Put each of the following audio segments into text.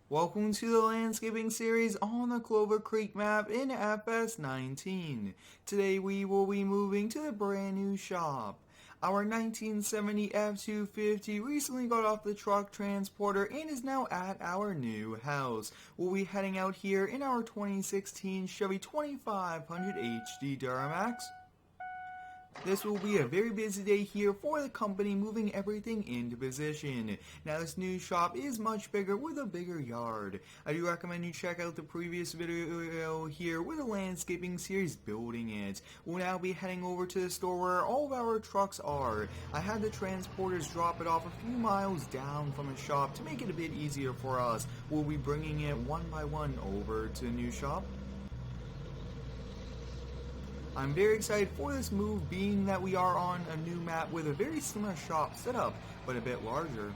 Welcome to the landscaping series on the Clover Creek map in FS19. Today we will be moving to the brand new shop. Our 1970 F-250 recently got off the truck transporter and is now at our new house. We'll be heading out here in our 2016 Chevy 2500 HD Duramax. This will be a very busy day here for the company, moving everything into position. Now this new shop is much bigger with a bigger yard. I do recommend you check out the previous video here with the landscaping series building it. We'll now be heading over to the store where all of our trucks are. I had the transporters drop it off a few miles down from the shop to make it a bit easier for us. We'll be bringing it one by one over to the new shop. I'm very excited for this move, being that we are on a new map with a very similar shop setup, but a bit larger.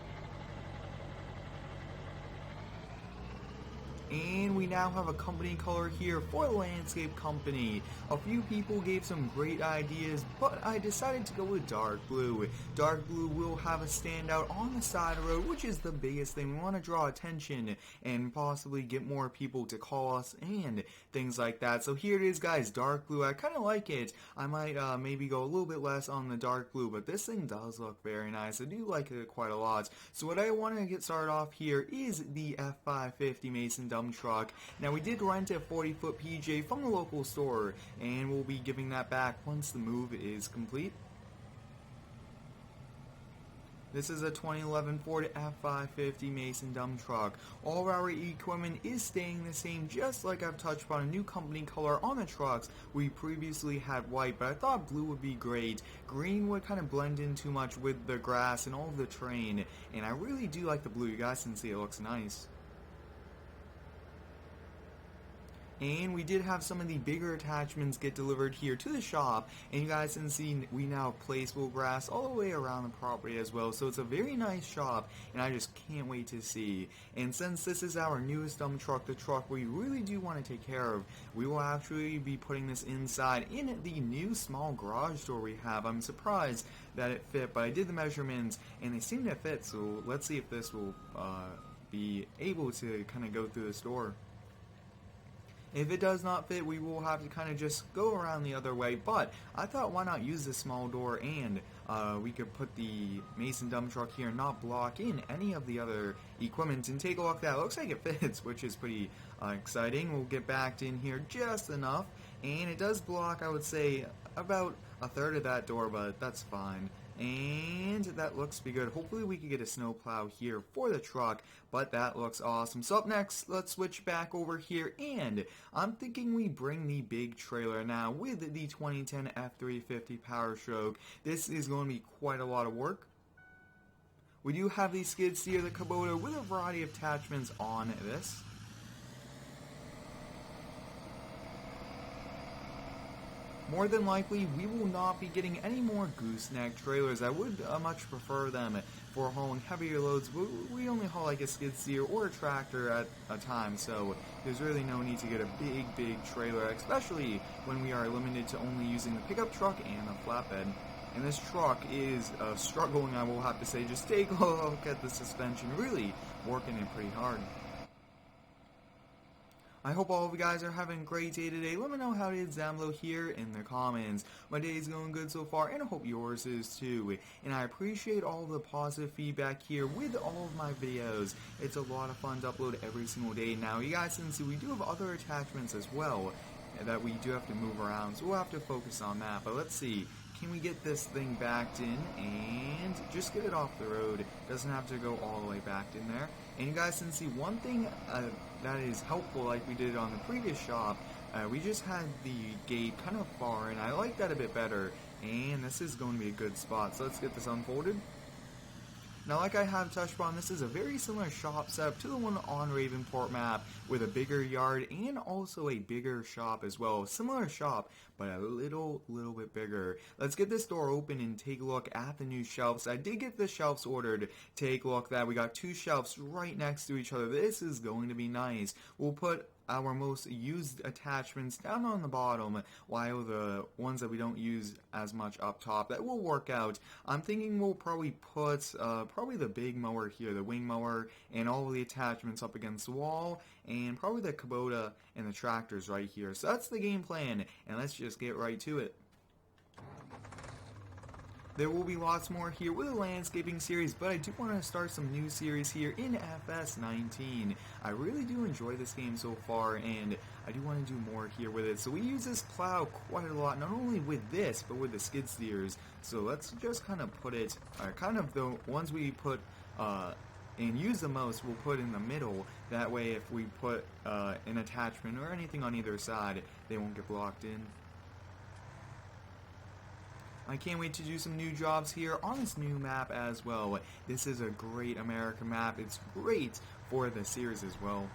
And we now have a company color here for the landscape company. A few people gave some great ideas, but I decided to go with dark blue. Dark blue will have a standout on the side of the road, which is the biggest thing. We want to draw attention and possibly get more people to call us and things like that. So here it is, guys, dark blue. I kind of like it. I might maybe go a little bit less on the dark blue, but this thing does look very nice. I do like it quite a lot. So what I want to get started off here is the F550 Mason dump truck. Now we did rent a 40-foot PJ from the local store, and we'll be giving that back once the move is complete. This is a 2011 Ford F550 Mason dump truck. All of our equipment is staying the same, just like I've touched on a new company color on the trucks. We previously had white, but I thought blue would be great. Green would kind of blend in too much with the grass and all of the terrain, and I really do like the blue. You guys can see it looks nice. And we did have some of the bigger attachments get delivered here to the shop, and you guys can see we now have placeable grass all the way around the property as well. So it's a very nice shop, and I just can't wait to see. And since this is our newest dump truck, the truck we really do want to take care of, we will actually be putting this inside in the new small garage door we have. I'm surprised that it fit, but I did the measurements and they seem to fit, so let's see if this will be able to kind of go through this door. If it does not fit, we will have to kind of just go around the other way, but I thought why not use this small door, and we could put the Mason dump truck here and not block in any of the other equipment. And take a look at that. It looks like it fits, which is pretty exciting. We'll get backed in here just enough, and it does block, I would say, about a third of that door, but that's fine. And that looks to be good. Hopefully we can get a snowplow here for the truck, but that looks awesome. So up next, let's switch back over here, and I'm thinking we bring the big trailer now with the 2010 F350 Power Stroke. This is going to be quite a lot of work. We do have the skid steer, the Kubota, with a variety of attachments on this. More than likely, we will not be getting any more gooseneck trailers. I would much prefer them for hauling heavier loads. We only haul like a skid steer or a tractor at a time, so there's really no need to get a big trailer, especially when we are limited to only using the pickup truck and the flatbed. And this truck is struggling, I will have to say. Just take a look at the suspension, really working it pretty hard. I hope all of you guys are having a great day today. Let me know how it is down below here in the comments. My day is going good so far, and I hope yours is too. And I appreciate all the positive feedback here with all of my videos. It's a lot of fun to upload every single day. Now, you guys can see we do have other attachments as well that we do have to move around, so we'll have to focus on that. But let's see. Can we get this thing backed in and just get it off the road? It doesn't have to go all the way backed in there. And you guys can see one thing that is helpful, like we did on the previous shop, we just had the gate kind of far, and I like that a bit better. And this is going to be a good spot. So let's get this unfolded. Now, like I have touched upon, this is a very similar shop setup to the one on Ravenport map, with a bigger yard and also a bigger shop as well. Similar shop, but a little bit bigger. Let's get this door open and take a look at the new shelves. I did get the shelves ordered. Take a look at that. We got two shelves right next to each other. This is going to be nice. We'll put our most used attachments down on the bottom, while the ones that we don't use as much up top. That will work out. I'm thinking we'll probably put probably the big mower here, the wing mower, and all of the attachments up against the wall, and probably the Kubota and the tractors right here. So that's the game plan, and let's just get right to it. There will be lots more here with the landscaping series, but I do want to start some new series here in FS19. I really do enjoy this game so far, and I do want to do more here with it. So we use this plow quite a lot, not only with this, but with the skid steers. So let's just kind of put it, kind of the ones we put and use the most, we'll put in the middle. That way if we put an attachment or anything on either side, they won't get blocked in. I can't wait to do some new jobs here on this new map as well. This is a great American map. It's great for the series as well.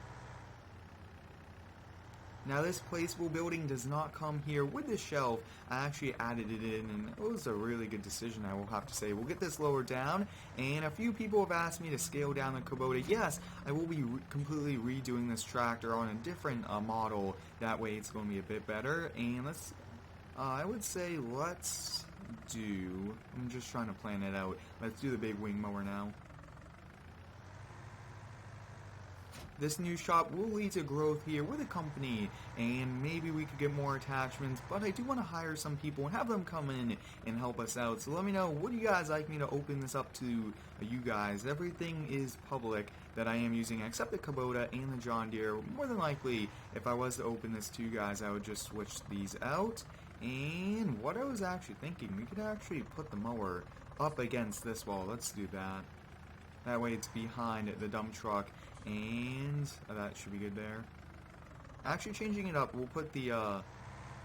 Now this placeable building does not come here with the shelf. I actually added it in, and it was a really good decision, I will have to say. We'll get this lowered down, and a few people have asked me to scale down the Kubota. Yes, I will be completely redoing this tractor on a different model. That way it's going to be a bit better. And let's, I would say let's do, I'm just trying to plan it out. Let's do the big wing mower now. This new shop will lead to growth here with a company, and maybe we could get more attachments, but I do want to hire some people and have them come in and help us out. So let me know, what do you guys like me to open this up to you guys? Everything is public that I am using except the Kubota and the John Deere. More than likely, if I was to open this to you guys, I would just switch these out. And what I was actually thinking, we could actually put the mower up against this wall. Let's do that. That way it's behind the dump truck, and that should be good there. Actually changing it up, we'll put the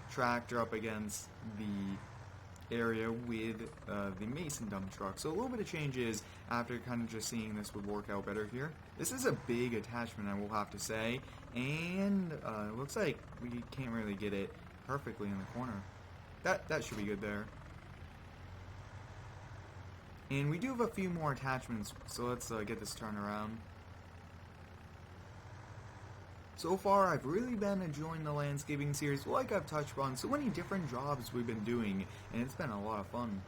tractor up against the area with the Mason dump truck. So a little bit of changes after kind of just seeing this would work out better here. This is a big attachment, I will have to say, and it looks like we can't really get it perfectly in the corner. That should be good there. And we do have a few more attachments, so let's get this turned around. So far, I've really been enjoying the landscaping series, like I've touched on so many different jobs we've been doing, and it's been a lot of fun.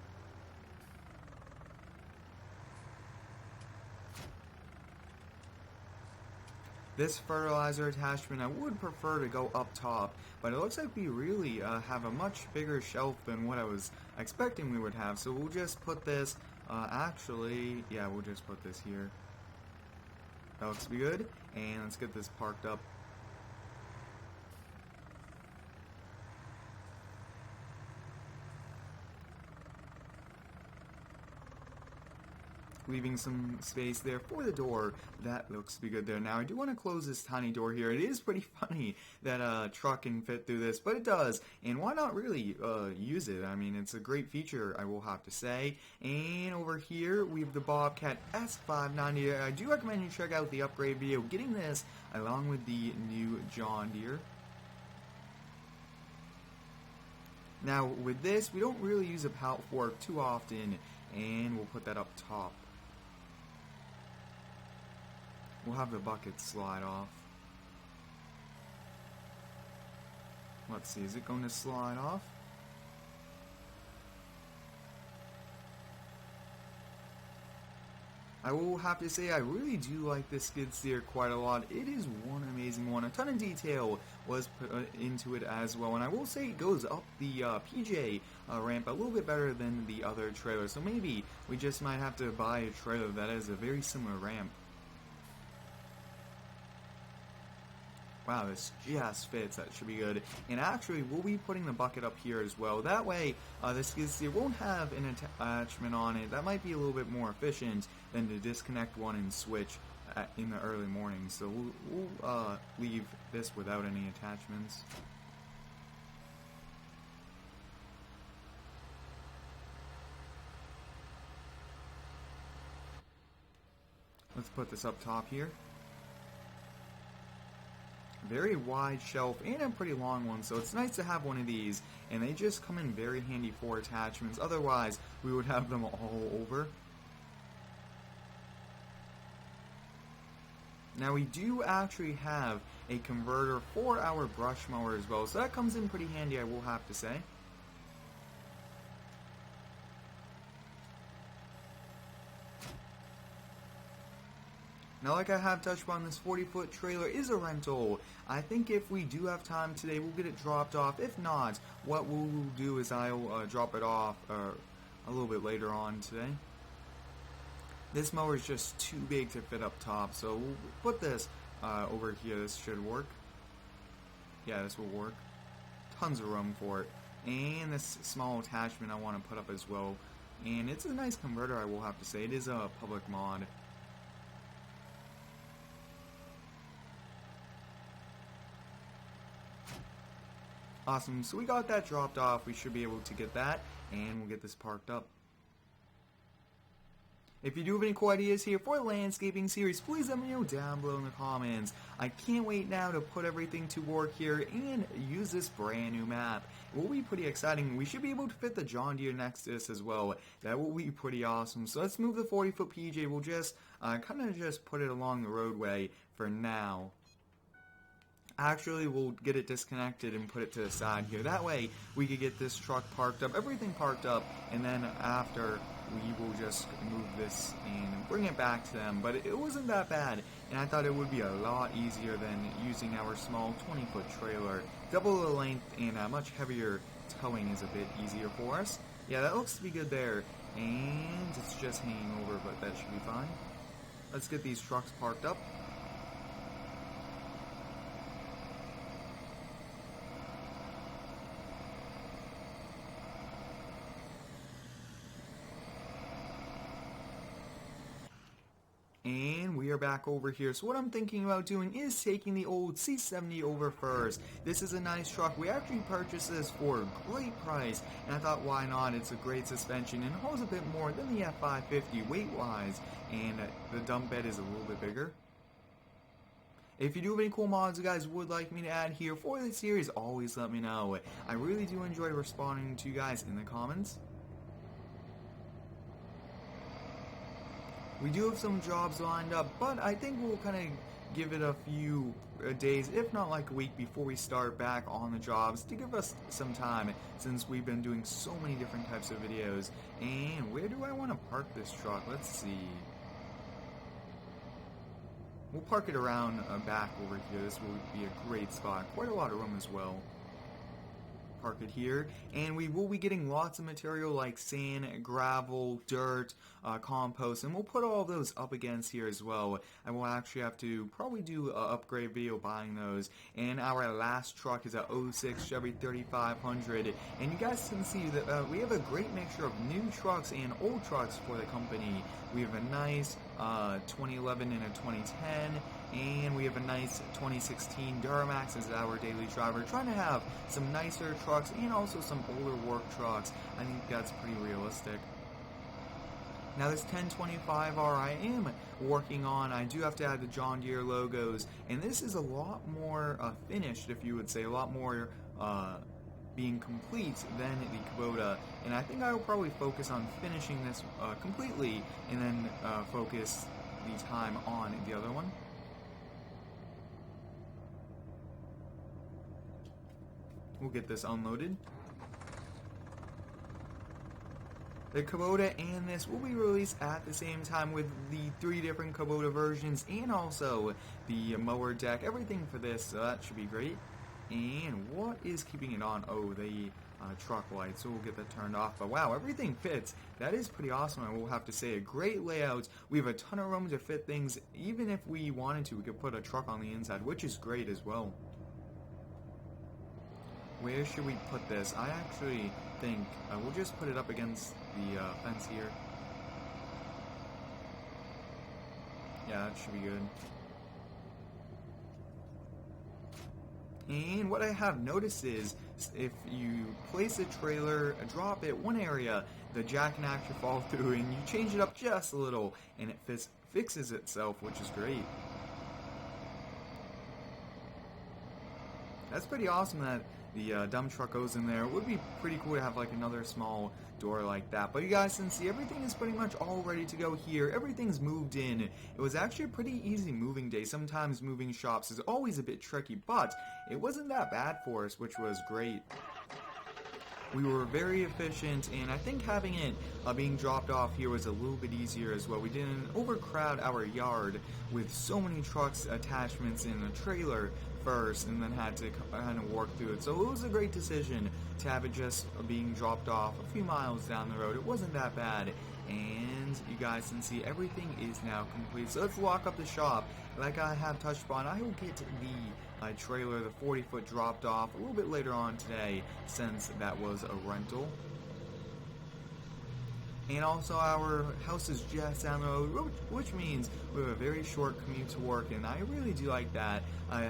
This fertilizer attachment, I would prefer to go up top, but it looks like we really have a much bigger shelf than what I was expecting we would have, so we'll just put this, actually, yeah, we'll just put this here. That looks to be good, and let's get this parked up. Leaving some space there for the door. That looks to be good there. Now I do want to close this tiny door here. It is pretty funny that a truck can fit through this, but it does, and why not really use it? I mean, it's a great feature, I will have to say. And over here we have the Bobcat S590. I do recommend you check out the upgrade video getting this along with the new John Deere. Now with this, we don't really use a pallet fork too often, and we'll put that up top. We'll have the bucket slide off. Let's see, is it going to slide off? I will have to say I really do like this skid steer quite a lot. It is one amazing one. A ton of detail was put into it as well, and I will say it goes up the PJ ramp a little bit better than the other trailer. So maybe we just might have to buy a trailer that has a very similar ramp. Wow, this just fits. That should be good. And actually, we'll be putting the bucket up here as well. That way, the skid steer won't have an attachment on it. That might be a little bit more efficient than to disconnect one and switch in the early morning. So we'll leave this without any attachments. Let's put this up top here. Very wide shelf and a pretty long one, so it's nice to have one of these, and they just come in very handy for attachments. Otherwise we would have them all over. Now we do actually have a converter for our brush mower as well, so that comes in pretty handy, I will have to say. Now, like I have touched on, this 40-foot trailer is a rental. I think if we do have time today, we'll get it dropped off. If not, what we'll do is I'll drop it off a little bit later on today. This mower is just too big to fit up top, so we'll put this over here. This should work. Yeah, this will work. Tons of room for it. And this small attachment I want to put up as well. And it's a nice converter, I will have to say. It is a public mod. Awesome, so we got that dropped off. We should be able to get that, and we'll get this parked up. If you do have any cool ideas here for a landscaping series, please let me know down below in the comments. I can't wait now to put everything to work here and use this brand new map. It will be pretty exciting. We should be able to fit the John Deere next to this as well. That will be pretty awesome. So let's move the 40-foot PJ. We'll just kind of just put it along the roadway for now. Actually, we'll get it disconnected and put it to the side here. That way, we could get this truck parked up, everything parked up, and then after, we will just move this and bring it back to them. But it wasn't that bad, and I thought it would be a lot easier than using our small 20-foot trailer. Double the length and much heavier towing is a bit easier for us. Yeah, that looks to be good there, and it's just hanging over, but that should be fine. Let's get these trucks parked up. And we are back over here. So what I'm thinking about doing is taking the old C70 over first. This is a nice truck. We actually purchased this for a great price, and I thought, why not? It's a great suspension and holds a bit more than the F550 weight-wise, and the dump bed is a little bit bigger. If you do have any cool mods you guys would like me to add here for the series, always let me know. I really do enjoy responding to you guys in the comments. We do have some jobs lined up, but I think we'll kind of give it a few days, if not like a week, before we start back on the jobs to give us some time, since we've been doing so many different types of videos. And where do I want to park this truck? Let's see. We'll park it around back over here. This will be a great spot. Quite a lot of room as well. Park it here, and we will be getting lots of material like sand, gravel, dirt, compost, and we'll put all of those up against here as well. I will actually have to probably do an upgrade video buying those. And our last truck is a 06 Chevy 3500, and you guys can see that we have a great mixture of new trucks and old trucks for the company. We have a nice 2011 and a 2010, and we have a nice 2016 Duramax as our daily driver. Trying to have some nicer trucks and also some older work trucks. I think that's pretty realistic. Now this 1025R I am working on. I do have to add the John Deere logos, and this is a lot more finished, if you would say, a lot more being complete than the Kubota, and I think I will probably focus on finishing this completely and then focus the time on the other one. We'll get this unloaded. The Kubota and this will be released at the same time with the 3 different Kubota versions and also the mower deck, everything for this, so that should be great. And what is keeping it on? Oh, the truck light, so we'll get that turned off. But wow, everything fits. That is pretty awesome, I will have to say. A great layout. We have a ton of room to fit things. Even if we wanted to, we could put a truck on the inside, which is great as well. Where should we put this? I actually think we'll just put it up against the fence here. Yeah, that should be good. And what I have noticed is, if you place a trailer, drop it one area, the jack can actually fall through, and you change it up just a little, and it fixes itself, which is great. That's pretty awesome that the dump truck goes in there. It would be pretty cool to have like another small door like that. But you guys can see everything is pretty much all ready to go here. Everything's moved in. It was actually a pretty easy moving day. Sometimes moving shops is always a bit tricky, but it wasn't that bad for us, which was great. We were very efficient, and I think having it being dropped off here was a little bit easier as well. We didn't overcrowd our yard with so many trucks, attachments, and a trailer first, and then had to kind of work through it. So it was a great decision to have it just being dropped off a few miles down the road. It wasn't that bad, and you guys can see everything is now complete. So let's lock up the shop. Like I have touched upon, I will get the trailer, the 40-foot, dropped off a little bit later on today, since that was a rental. And also our house is just down the road, which means we have a very short commute to work, and I really do like that.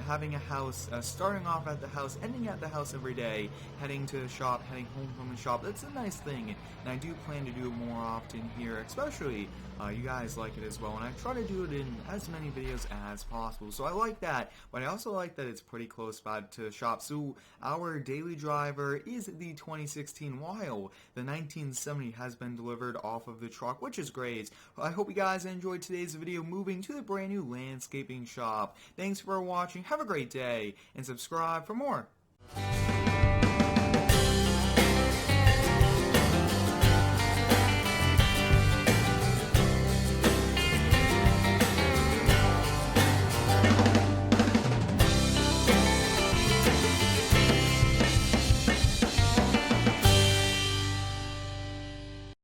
Having a house, starting off at the house, ending at the house every day, heading to the shop, heading home from the shop, that's a nice thing, and I do plan to do it more often here, especially you guys like it as well, and I try to do it in as many videos as possible, so I like that, but I also like that it's pretty close by to the shop. So our daily driver is the 2016, while the 1970 has been delivered off of the truck, which is great. I hope you guys enjoyed today's video moving to the brand new landscaping shop. Thanks for watching, have a great day, and subscribe for more.